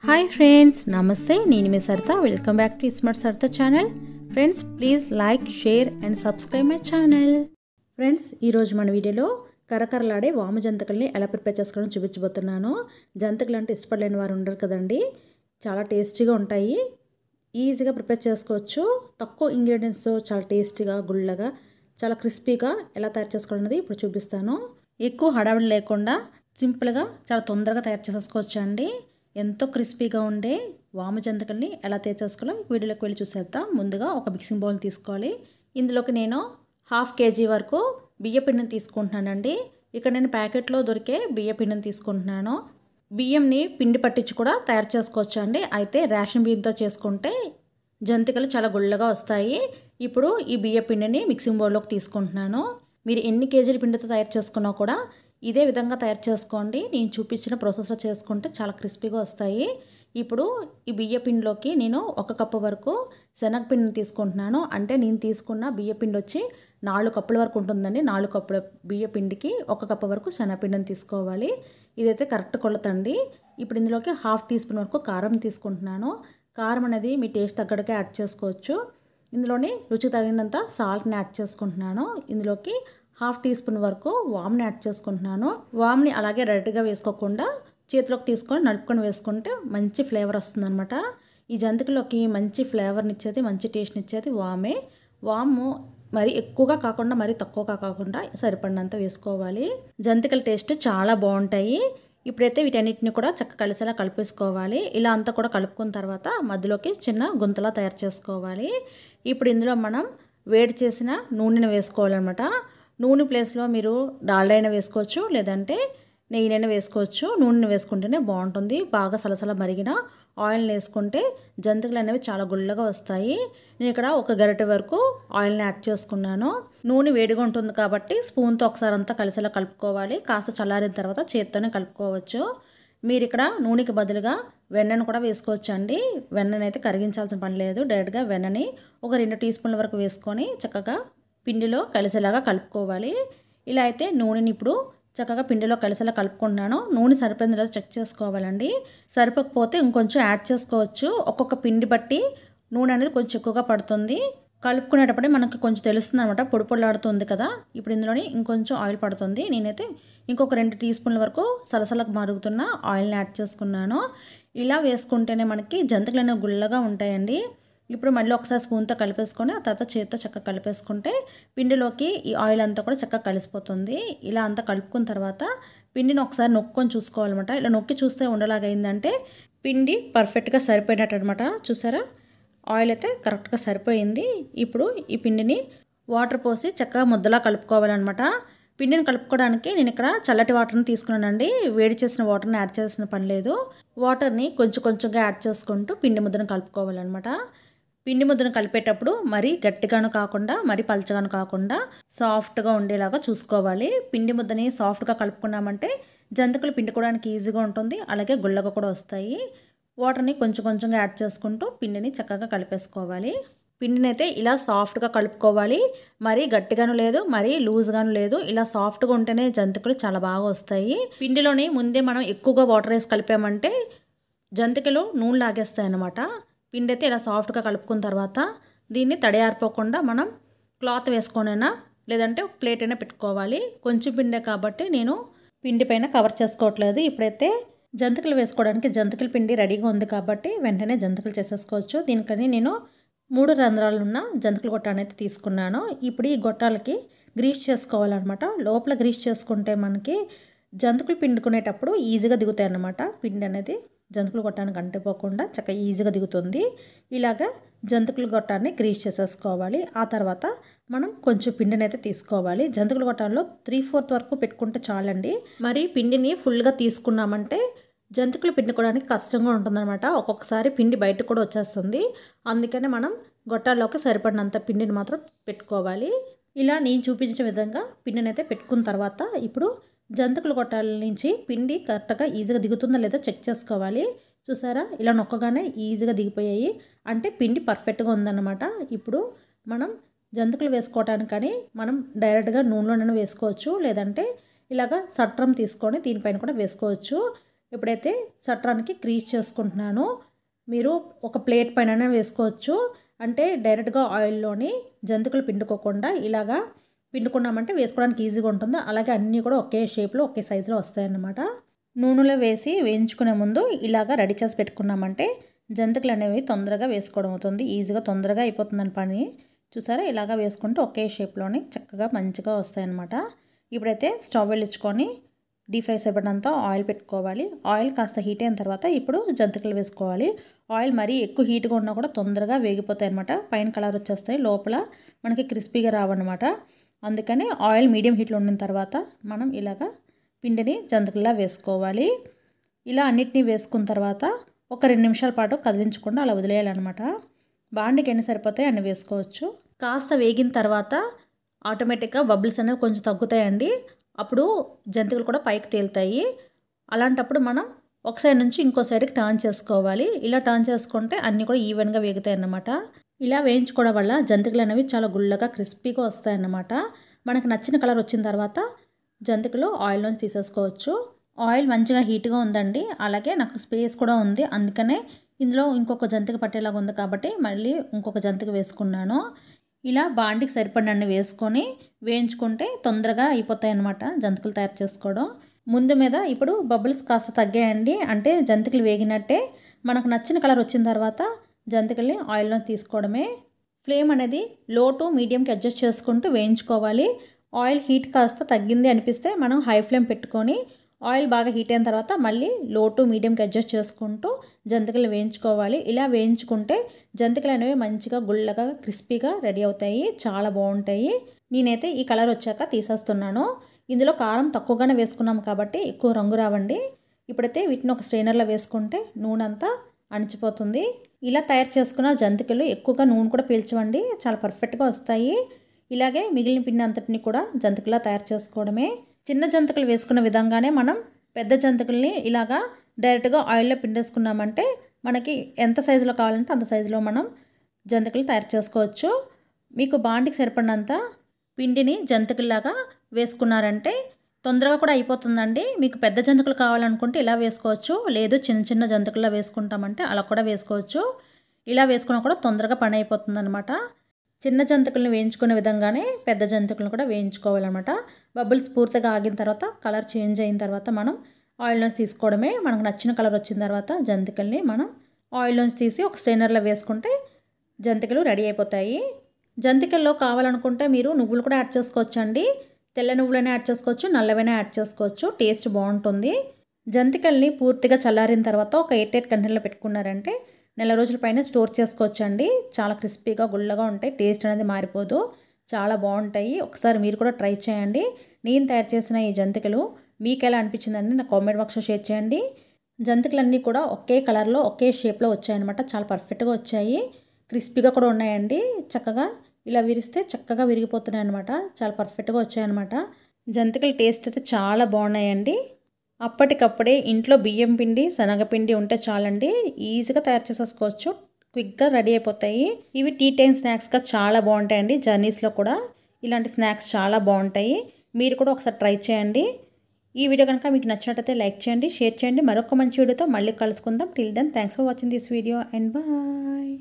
Hi friends, నమస్తే. నేను మీ Saritha. Welcome back to smart Saritha channel. Friends, please like, share and subscribe my channel. Friends, ఈరోజు మన వీడియోలో కరకరలాడే వాము జంతికల్ని ఎలా ప్రిపేర్ చేసుకోవాలని చూపించబోతున్నాను. జంతికలు అంటే ఇష్టపడలేని వారు ఉండరు కదండి. చాలా టేస్టీగా ఉంటాయి, ఈజీగా ప్రిపేర్ చేసుకోవచ్చు. తక్కువ ఇంగ్రీడియంట్స్తో చాలా టేస్టీగా, గుల్లగా, చాలా క్రిస్పీగా ఎలా తయారు చేసుకోవాలన్నది ఇప్పుడు చూపిస్తాను. ఎక్కువ హడావిడి లేకుండా సింపుల్గా చాలా తొందరగా తయారు చేసేసుకోవచ్చు అండి. ఎంతో క్రిస్పీగా ఉండే వాము జంతికల్ని ఎలా తయారు చేసుకోవాలో వీడియోలోకి వెళ్ళి చూసేద్దాం. ముందుగా ఒక మిక్సింగ్ బౌల్ తీసుకోవాలి. ఇందులోకి నేను 1/2 kg వరకు బియ్య పిండిని తీసుకుంటున్నానండి. ఇక్కడ నేను ప్యాకెట్లో దొరికే బియ్య పిండిని తీసుకుంటున్నాను. బియ్యంని పిండి పట్టించి కూడా తయారు చేసుకోవచ్చు అండి. అయితే రేషన్ బియ్యంతో చేసుకుంటే జంతికలు చాలా గుళ్ళగా వస్తాయి. ఇప్పుడు ఈ బియ్య పిండిని మిక్సింగ్ బౌల్లోకి తీసుకుంటున్నాను. మీరు ఎన్ని కేజీల పిండితో తయారు చేసుకున్నా కూడా ఇదే విధంగా తయారు చేసుకోండి. నేను చూపించిన ప్రాసెస్లో చేసుకుంటే చాలా క్రిస్పీగా వస్తాయి. ఇప్పుడు ఈ బియ్య పిండిలోకి నేను 1 కప్పు వరకు శనగపిండిని తీసుకుంటున్నాను. అంటే నేను తీసుకున్న బియ్య పిండి వచ్చి 4 కప్పుల వరకు ఉంటుందండి. 4 కప్పుల బియ్య పిండికి 1 కప్పు వరకు శనగపిండిని తీసుకోవాలి. ఇదైతే కరెక్ట్ కొలతండి. ఇప్పుడు ఇందులోకి 1/2 టీ స్పూన్ వరకు కారం తీసుకుంటున్నాను. కారం అనేది మీ టేస్ట్ తగ్గట్టుగా యాడ్ చేసుకోవచ్చు. ఇందులోని రుచి తగినంత సాల్ట్ని యాడ్ చేసుకుంటున్నాను. ఇందులోకి 1/2 టీ స్పూన్ వరకు వామ్ని యాడ్ చేసుకుంటున్నాను. వామ్ని అలాగే డైరెక్ట్గా వేసుకోకుండా చేతిలోకి తీసుకొని నలుపుకొని వేసుకుంటే మంచి ఫ్లేవర్ వస్తుందన్నమాట. ఈ జంతికలోకి మంచి ఫ్లేవర్ని ఇచ్చేది, మంచి టేస్ట్ని ఇచ్చేది వామే. వాము మరి ఎక్కువగా కాకుండా మరి తక్కువగా కాకుండా సరిపడినంత వేసుకోవాలి. జంతికల టేస్ట్ చాలా బాగుంటాయి. ఇప్పుడైతే వీటన్నిటిని కూడా చక్కగా కలిసేలా కలిపేసుకోవాలి. ఇలా అంతా కూడా కలుపుకున్న తర్వాత మధ్యలోకి చిన్న గుంతలా తయారు చేసుకోవాలి. ఇప్పుడు ఇందులో మనం వేడి చేసిన నూనెను వేసుకోవాలన్నమాట. నూనె ప్లేస్లో మీరు డాల్డా అయినా వేసుకోవచ్చు, లేదంటే నెయ్యినైనా వేసుకోవచ్చు. నూనెని వేసుకుంటేనే బాగుంటుంది. బాగా సలసల మరిగిన ఆయిల్ని వేసుకుంటే జంతికలు అనేవి చాలా గుల్లగా వస్తాయి. నేను ఇక్కడ 1 గరిటె వరకు ఆయిల్ని యాడ్ చేసుకున్నాను. నూనె వేడిగా ఉంటుంది కాబట్టి స్పూన్తో ఒకసారి అంతా కలిసేలా కలుపుకోవాలి. కాస్త చల్లారిన తర్వాత చేత్తోనే కలుపుకోవచ్చు. మీరు ఇక్కడ నూనెకి బదులుగా వెన్నను కూడా వేసుకోవచ్చు అండి. వెన్నను అయితే కరిగించాల్సిన పని లేదు. డైరెక్ట్గా వెన్నని ఒక 2 టీ స్పూన్ల వరకు వేసుకొని చక్కగా పిండిలో కలిసేలాగా కలుపుకోవాలి. ఇలా అయితే నూనెని ఇప్పుడు చక్కగా పిండిలో కలిసేలా కలుపుకుంటున్నాను. నూనె సరిపోయింది లేదో చెక్ చేసుకోవాలండి. సరిపోకపోతే ఇంకొంచెం యాడ్ చేసుకోవచ్చు. ఒక్కొక్క పిండి బట్టి నూనె అనేది కొంచెం ఎక్కువగా పడుతుంది. కలుపుకునేటప్పుడే మనకి కొంచెం తెలుస్తుంది అనమాట, పొడి పొడిలాడుతుంది కదా. ఇప్పుడు ఇందులోని ఇంకొంచెం ఆయిల్ పడుతుంది. నేనైతే ఇంకొక 2 టీ స్పూన్ల వరకు సలసలకు మరుగుతున్న ఆయిల్ని యాడ్ చేసుకున్నాను. ఇలా వేసుకుంటేనే మనకి జంతికలు అనేవి గుల్లగా ఉంటాయండి. ఇప్పుడు మళ్ళీ ఒకసారి స్పూన్తో కలిపేసుకొని ఆ తర్వాత చేతితో చక్కగా కలిపేసుకుంటే పిండిలోకి ఈ ఆయిల్ అంతా కూడా చక్కగా కలిసిపోతుంది. ఇలా అంతా కలుపుకున్న తర్వాత పిండిని ఒకసారి నొక్కొని చూసుకోవాలన్నమాట. ఇలా నొక్కి చూస్తే ఉండలాగా అయిందంటే పిండి పర్ఫెక్ట్గా సరిపోయినట్టు అనమాట. చూసారా, ఆయిల్ అయితే కరెక్ట్గా సరిపోయింది. ఇప్పుడు ఈ పిండిని వాటర్ పోసి చక్కగా ముద్దలా కలుపుకోవాలన్నమాట. పిండిని కలుపుకోవడానికి నేను ఇక్కడ చల్లటి వాటర్ని తీసుకున్నానండి. వేడి చేసిన వాటర్ని యాడ్ చేసిన పని లేదు. వాటర్ని కొంచెం కొంచెంగా యాడ్ చేసుకుంటూ పిండి ముద్దను కలుపుకోవాలన్నమాట. పిండి ముద్దను కలిపేటప్పుడు మరీ గట్టిగాను కాకుండా మరీ పలచగాను కాకుండా సాఫ్ట్గా ఉండేలాగా చూసుకోవాలి. పిండి ముద్దని సాఫ్ట్గా కలుపుకున్నామంటే జంతికలు పిండుకోవడానికి ఈజీగా ఉంటుంది, అలాగే గుల్లగా కూడా వస్తాయి. వాటర్ని కొంచెం కొంచెంగా యాడ్ చేసుకుంటూ పిండిని చక్కగా కలిపేసుకోవాలి. పిండిని అయితే ఇలా సాఫ్ట్గా కలుపుకోవాలి. మరీ గట్టిగాను లేదు, మరీ లూజ్గాను లేదు. ఇలా సాఫ్ట్గా ఉంటేనే జంతికలు చాలా బాగా వస్తాయి. పిండిలోని ముందే మనం ఎక్కువగా వాటర్ వేసి కలిపామంటే జంతికలు నూనె లాగేస్తాయి అన్నమాట. పిండి అయితే ఇలా సాఫ్ట్గా కలుపుకున్న తర్వాత దీన్ని తడియారిపోకుండా మనం క్లాత్ వేసుకొనైనా లేదంటే ఒక ప్లేట్ అయినా పెట్టుకోవాలి. కొంచెం పిండే కాబట్టి నేను పిండి పైన కవర్ చేసుకోవట్లేదు. ఇప్పుడైతే జంతికలు వేసుకోవడానికి జంతికల పిండి రెడీగా ఉంది కాబట్టి వెంటనే జంతికలు చేసేసుకోవచ్చు. దీనికని నేను 3 రంధ్రాలు ఉన్న జంతికల గొట్టాన్ని అయితే తీసుకున్నాను. ఇప్పుడు ఈ గొట్టాలకి గ్రీస్ చేసుకోవాలన్నమాట. లోపల గ్రీస్ చేసుకుంటే మనకి జంతికలు పిండుకునేటప్పుడు ఈజీగా దిగుతాయి అన్నమాట. పిండి అనేది జంతికలు గొట్టానికి అంటిపోకుండా చక్కగా ఈజీగా దిగుతుంది. ఇలాగా జంతికల గొట్టాన్ని గ్రీస్ చేసేసుకోవాలి. ఆ తర్వాత మనం కొంచెం పిండిని అయితే తీసుకోవాలి. జంతికల గొట్టాల్లో 3/4 వరకు పెట్టుకుంటే చాలండి. మరి పిండిని ఫుల్గా తీసుకున్నామంటే జంతికలు పిండుకోవడానికి కష్టంగా ఉంటుందన్నమాట. ఒక్కొక్కసారి పిండి బయటకు కూడా వచ్చేస్తుంది. అందుకనే మనం గొట్టాల్లోకి సరిపడినంత పిండిని మాత్రం పెట్టుకోవాలి. ఇలా నేను చూపించిన విధంగా పిండిని అయితే పెట్టుకున్న తర్వాత ఇప్పుడు జంతికల గొట్టాల నుంచి పిండి కరెక్ట్గా ఈజీగా దిగుతుందో లేదో చెక్ చేసుకోవాలి. చూసారా, ఇలా నొక్కగానే ఈజీగా దిగిపోయాయి అంటే పిండి పర్ఫెక్ట్గా ఉందన్నమాట. ఇప్పుడు మనం జంతికలు వేసుకోవటానికని మనం డైరెక్ట్గా నూనెలోనే వేసుకోవచ్చు, లేదంటే ఇలాగ సట్రం తీసుకొని దీనిపైన కూడా వేసుకోవచ్చు. ఇప్పుడైతే చట్రానికి క్రీజ్ చేసుకుంటున్నాను. మీరు ఒక ప్లేట్ పైన వేసుకోవచ్చు. అంటే డైరెక్ట్గా ఆయిల్లోని జంతికలు పిండుకోకుండా ఇలాగా పిండుకున్నామంటే వేసుకోవడానికి ఈజీగా ఉంటుంది. అలాగే అన్నీ కూడా ఒకే షేప్లో ఒకే సైజులో వస్తాయన్నమాట. నూనెలో వేసి వేయించుకునే ముందు ఇలాగా రెడీ చేసి పెట్టుకున్నామంటే జంతికలు అనేవి తొందరగా వేసుకోవడం అవుతుంది. ఈజీగా తొందరగా అయిపోతుందని పని. చూసారా, ఇలాగా వేసుకుంటే ఒకే షేప్లోని చక్కగా మంచిగా వస్తాయన్నమాట. ఇప్పుడైతే స్టవ్ వెలిగించుకొని డీప్ ఫ్రై సరిపడినంత ఆయిల్ పెట్టుకోవాలి. ఆయిల్ కాస్త హీట్ అయిన తర్వాత ఇప్పుడు జంతికలు వేసుకోవాలి. ఆయిల్ మరీ ఎక్కువ హీట్గా ఉన్నా కూడా తొందరగా వేగిపోతాయి అన్నమాట. పైన కలర్ వచ్చేస్తాయి, లోపల మనకి క్రిస్పీగా రావన్నమాట. అందుకని ఆయిల్ మీడియం హీట్లో ఉన్న తర్వాత మనం ఇలాగా పిండిని జంతికల్లా వేసుకోవాలి. ఇలా అన్నిటినీ వేసుకున్న తర్వాత ఒక 2 నిమిషాల పాటు కదిలించకుండా అలా వదిలేయాలన్నమాట. బాండికి ఎన్ని సరిపోతాయి అన్ని వేసుకోవచ్చు. కాస్త వేగిన తర్వాత ఆటోమేటిక్గా బబుల్స్ అనేవి కొంచెం తగ్గుతాయండి. అప్పుడు జంతికలు కూడా పైకి తేలుతాయి. అలాంటప్పుడు మనం ఒక సైడ్ నుంచి ఇంకో సైడ్కి టర్న్ చేసుకోవాలి. ఇలా టర్న్ చేసుకుంటే అన్నీ కూడా ఈవెన్గా వేగుతాయి అన్నమాట. ఇలా వేయించుకోవడం వల్ల జంతికలు అనేవి చాలా గుల్లగా క్రిస్పీగా వస్తాయన్నమాట. మనకు నచ్చిన కలర్ వచ్చిన తర్వాత జంతికలు ఆయిల్ నుంచి తీసేసుకోవచ్చు. ఆయిల్ మంచిగా హీట్గా ఉందండి. అలాగే నాకు స్పేస్ కూడా ఉంది. అందుకనే ఇందులో ఇంకొక జంతిక పట్టేలాగా ఉంది కాబట్టి మళ్ళీ ఇంకొక జంతిక వేసుకున్నాను. ఇలా బాండికి సరిపడినన్ని వేసుకొని వేయించుకుంటే తొందరగా అయిపోతాయి అన్నమాట జంతికలు తయారు చేసుకోవడం. ముందు మీద ఇప్పుడు బబుల్స్ కాస్త తగ్గాయండి. అంటే జంతికలు వేగినట్టే. మనకు నచ్చిన కలర్ వచ్చిన తర్వాత జంతికల్ని ఆయిల్లో తీసుకోవడమే. ఫ్లేమ్ అనేది లో టు మీడియంకి అడ్జస్ట్ చేసుకుంటూ వేయించుకోవాలి. ఆయిల్ హీట్ కాస్త తగ్గింది అనిపిస్తే మనం హై ఫ్లేమ్ పెట్టుకొని ఆయిల్ బాగా హీట్ అయిన తర్వాత మళ్ళీ లో టు మీడియంకి అడ్జస్ట్ చేసుకుంటూ జంతికలు వేయించుకోవాలి. ఇలా వేయించుకుంటే జంతికలు అనేవి మంచిగా గుల్లగా క్రిస్పీగా రెడీ అవుతాయి. చాలా బాగుంటాయి. నేనైతే ఈ కలర్ వచ్చాక తీసేస్తున్నాను. ఇందులో కారం తక్కువగానే వేసుకున్నాం కాబట్టి ఎక్కువ రంగు రావండి. ఇప్పుడైతే వీటిని ఒక స్ట్రైనర్లో వేసుకుంటే నూనె అంతా అణిచిపోతుంది. ఇలా తయారు చేసుకున్న జంతికలు ఎక్కువగా నూనె కూడా పీల్చవండి. చాలా పర్ఫెక్ట్గా వస్తాయి. ఇలాగే మిగిలిన పిండి అంతటిని కూడా జంతికలా తయారు చేసుకోవడమే. చిన్న జంతికలు వేసుకున్న విధంగానే మనం పెద్ద జంతికల్ని ఇలాగా డైరెక్ట్గా ఆయిల్లో పిండేసుకున్నామంటే మనకి ఎంత సైజులో కావాలంటే అంత సైజులో మనం జంతికలు తయారు చేసుకోవచ్చు. మీకు బాండికి సరిపడినంత పిండిని జంతికల్లాగా వేసుకున్నారంటే తొందరగా కూడా అయిపోతుందండి. మీకు పెద్ద జంతికలు కావాలనుకుంటే ఇలా వేసుకోవచ్చు. లేదు చిన్న చిన్న జంతికల్లా వేసుకుంటామంటే అలా కూడా వేసుకోవచ్చు. ఇలా వేసుకున్నా కూడా తొందరగా పని అయిపోతుంది అనమాట. చిన్న జంతికలను వేయించుకునే విధంగానే పెద్ద జంతికలను కూడా వేయించుకోవాలన్నమాట. బబుల్స్ పూర్తిగా ఆగిన తర్వాత కలర్ చేంజ్ అయిన తర్వాత మనం ఆయిల్లోంచి తీసుకోవడమే. మనకు నచ్చిన కలర్ వచ్చిన తర్వాత జంతికల్ని మనం ఆయిల్లోంచి తీసి ఒక స్ట్రైనర్లో వేసుకుంటే జంతికలు రెడీ అయిపోతాయి. జంతికల్లో కావాలనుకుంటే మీరు నువ్వులు కూడా యాడ్ చేసుకోవచ్చు అండి. తెల్ల నువ్వులైనా యాడ్ చేసుకోవచ్చు, నల్లవైనా యాడ్ చేసుకోవచ్చు. టేస్ట్ బాగుంటుంది. జంతికల్ని పూర్తిగా చల్లారిన తర్వాత ఒక ఎయిర్ టైట్ కంటైనర్లో పెట్టుకున్నారంటే నెల రోజుల పైన స్టోర్ చేసుకోవచ్చండి. చాలా క్రిస్పీగా గుల్లగా ఉంటాయి. టేస్ట్ అనేది మారిపోదు. చాలా బాగుంటాయి. ఒకసారి మీరు కూడా ట్రై చేయండి. నేను తయారు చేసిన ఈ జంతికలు మీకు ఎలా అనిపించిందండి నా కామెంట్ బాక్స్లో షేర్ చేయండి. జంతికలన్నీ కూడా ఒకే కలర్లో ఒకే షేప్లో వచ్చాయన్నమాట. చాలా పర్ఫెక్ట్గా వచ్చాయి. క్రిస్పీగా కూడా ఉన్నాయండి. చక్కగా ఇలా విరిస్తే చక్కగా విరిగిపోతున్నాయి అనమాట. చాలా పర్ఫెక్ట్గా వచ్చాయన్నమాట. జంతికల టేస్ట్ అయితే చాలా బాగున్నాయండి. అప్పటికప్పుడే ఇంట్లో బియ్యం పిండి శనగపిండి ఉంటే చాలండి. ఈజీగా తయారు చేసేసుకోవచ్చు. క్విక్గా రెడీ అయిపోతాయి. ఇవి టీ టైం స్నాక్స్గా చాలా బాగుంటాయండి. జర్నీస్లో కూడా ఇలాంటి స్నాక్స్ చాలా బాగుంటాయి. మీరు కూడా ఒకసారి ట్రై చేయండి. ఈ వీడియో కనుక మీకు నచ్చినట్లయితే లైక్ చేయండి, షేర్ చేయండి. మరొక మంచి వీడియోతో మళ్ళీ కలుసుకుందాం. Till then thanks for watching this video and bye.